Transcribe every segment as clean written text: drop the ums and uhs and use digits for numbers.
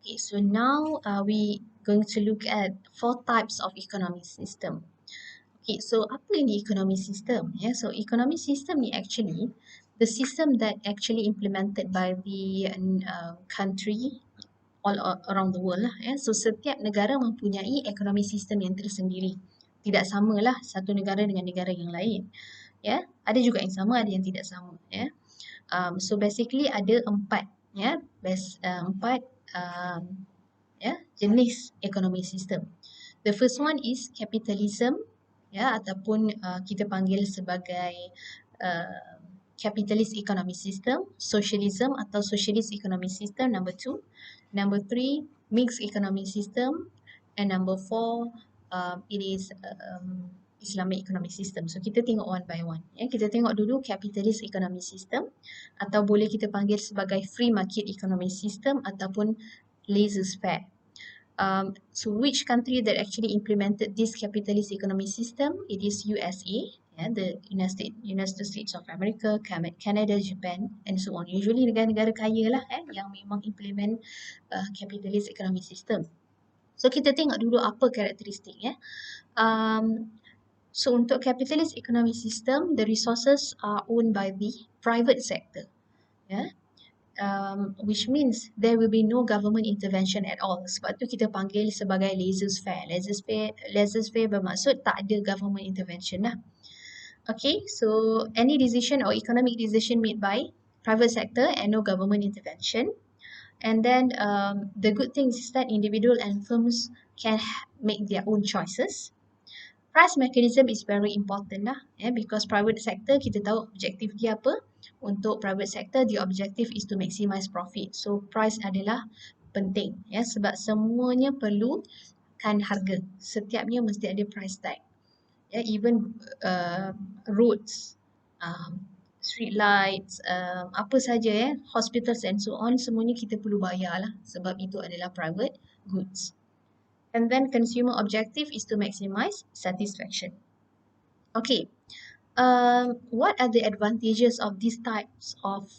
Okay, so now we going to look at 4 types of economic system. Okay, so apa ini economic system? Yeah, so economic system ni actually the system that actually implemented by the country around the world lah. So setiap negara mempunyai economic system yang tersendiri. Tidak samalah satu negara dengan negara yang lain. Ya, ada juga yang sama, ada yang tidak sama. Ya, so basically ada empat. Ya, empat jenis economic system. The first one is capitalism, ataupun kita panggil sebagai capitalist economic system, socialism atau socialist economic system, number 2. Number 3, mixed economic system, and number 4, it is Islamic economic system. So kita tengok one by one. Kita tengok dulu capitalist economic system, atau boleh kita panggil sebagai free market economic system ataupun laissez-faire. So which country that actually implemented this capitalist economic system? It is USA, the United States of America, Canada, Japan, and so on. Usually negara-negara kaya lah yang memang implement capitalist economic system. So kita tengok dulu apa karakteristik. So untuk capitalist economic system, the resources are owned by the private sector. Which means there will be no government intervention at all. Sebab tu kita panggil sebagai laissez-faire. Laissez-faire bermaksud tak ada government intervention lah. Okay, so any decision or economic decision made by private sector and no government intervention. And then the good thing is that individual and firms can make their own choices. Price mechanism is very important lah, because private sector kita tahu objektif dia apa. Untuk private sector, the objective is to maximize profit. So price adalah penting, sebab semuanya perlukan harga. Setiapnya mesti ada price tag. Even roads, street lights, apa saja, hospitals and so on, semuanya kita perlu bayar lah, sebab itu adalah private goods. And then consumer objective is to maximize satisfaction. Okay, what are the advantages of these types of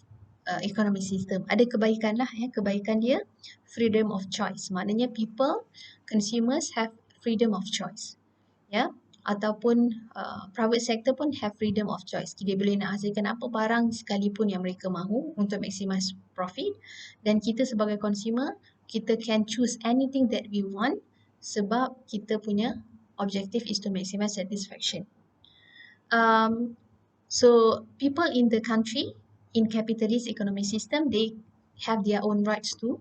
economic system? Ada kebaikan lah, kebaikan dia freedom of choice. Maknanya people, consumers have freedom of choice. Ataupun private sector pun have freedom of choice. Dia boleh nak hasilkan apa barang sekalipun yang mereka mahu untuk maximize profit. Dan kita sebagai consumer, kita can choose anything that we want sebab kita punya objective is to maximize satisfaction. So people in the country, in capitalist economic system, they have their own rights to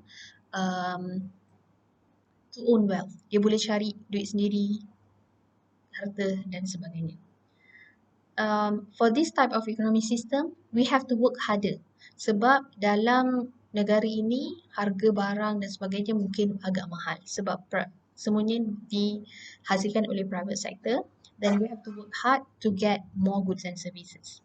own wealth. Dia boleh cari duit sendiri, harta dan sebagainya. For this type of economic system, we have to work harder. Sebab dalam negara ini, harga barang dan sebagainya mungkin agak mahal. Sebab semuanya dihasilkan oleh private sector. Then we have to work hard to get more goods and services.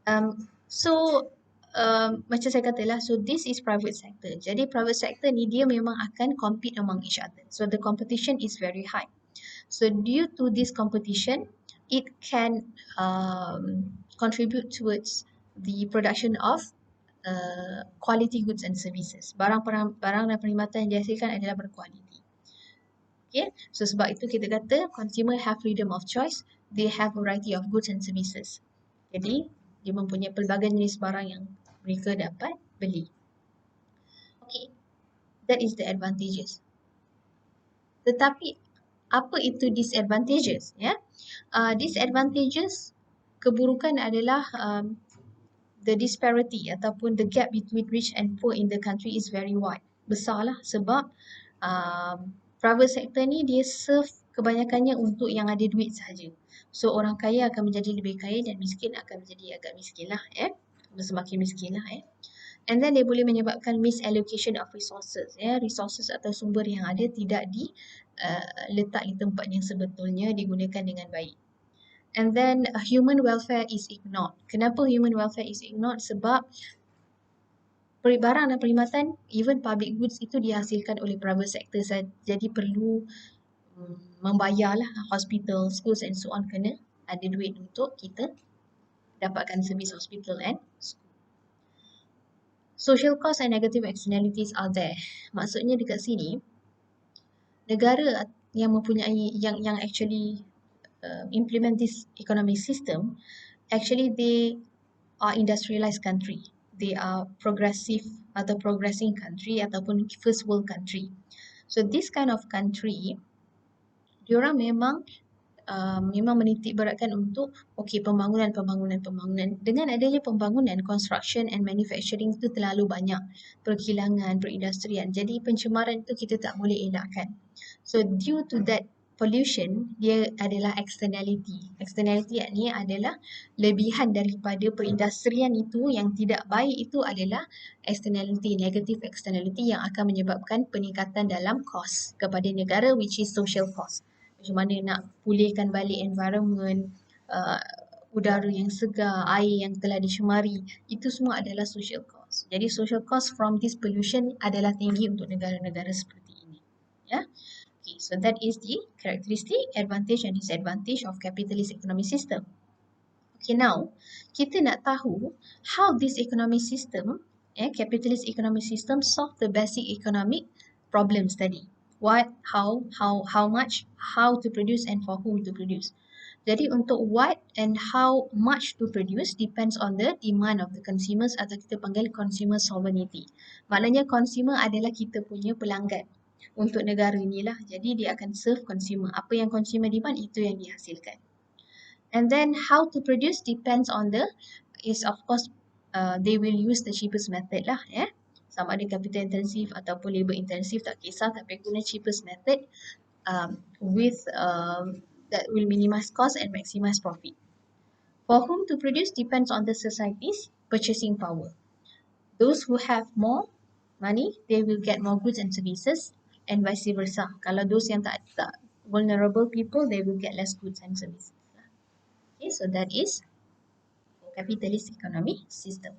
Macam saya katalah, so this is private sector. Jadi private sector ni dia memang akan compete among each other. So the competition is very high. So due to this competition, it can contribute towards the production of quality goods and services. Barang dan perkhidmatan yang dihasilkan adalah berkualiti. Okay, so sebab itu kita kata consumer have freedom of choice, they have variety of goods and services. Jadi dia mempunyai pelbagai jenis barang yang mereka dapat beli. Okay, that is the advantages. Tetapi apa itu disadvantages? Disadvantages, keburukan adalah the disparity ataupun the gap between rich and poor in the country is very wide. Besarlah sebab private sector ni dia serve kebanyakannya untuk yang ada duit sahaja. So orang kaya akan menjadi lebih kaya dan miskin akan menjadi agak miskin lah, semakin miskin lah. And then dia boleh menyebabkan misallocation of resources, resources atau sumber yang ada tidak letak di tempat yang sebetulnya, digunakan dengan baik. And then human welfare is ignored. Kenapa human welfare is ignored? Sebab barang dan perkhidmatan, even public goods itu dihasilkan oleh private sector saja. Jadi perlu membayarlah hospital, schools and so on, kena ada duit untuk kita dapatkan servis hospital and school. Social cost and negative externalities are there. Maksudnya dekat sini, negara yang mempunyai yang actually implement this economic system, actually they are industrialized country. They are progressive atau progressing country ataupun first world country. So this kind of country, diorang memang menitik beratkan untuk pembangunan. Dengan adanya pembangunan, construction and manufacturing itu terlalu banyak, perkilangan, perindustrian. Jadi pencemaran itu kita tak boleh elakkan. So due to that pollution, dia adalah externality. Externality ni adalah lebihan daripada perindustrian itu yang tidak baik, itu adalah externality, negative externality yang akan menyebabkan peningkatan dalam cost kepada negara, which is social cost. Macam mana nak pulihkan balik environment, udara yang segar, air yang telah dicemari, itu semua adalah social cost. Jadi social cost from this pollution adalah tinggi untuk negara-negara seperti ini. Ya. Okay, so that is the characteristic, advantage and disadvantage of capitalist economic system. Okay, now kita nak tahu how this economic system, capitalist economic system solve the basic economic problems tadi. What, how much, how to produce and for whom to produce. Jadi untuk what and how much to produce depends on the demand of the consumers atau kita panggil consumer sovereignty. Maknanya consumer adalah kita punya pelanggan untuk negara ni lah. Jadi dia akan serve consumer. Apa yang consumer demand, itu yang dihasilkan. And then how to produce depends on of course they will use the cheapest method lah, sama ada capital intensive ataupun labor intensive tak kisah, tapi guna cheapest method with that will minimize cost and maximize profit. For whom to produce depends on the society's purchasing power. Those who have more money, they will get more goods and services, and vice versa. Kalau those yang tak vulnerable people, they will get less goods and services. Okay, so that is capitalist economic system.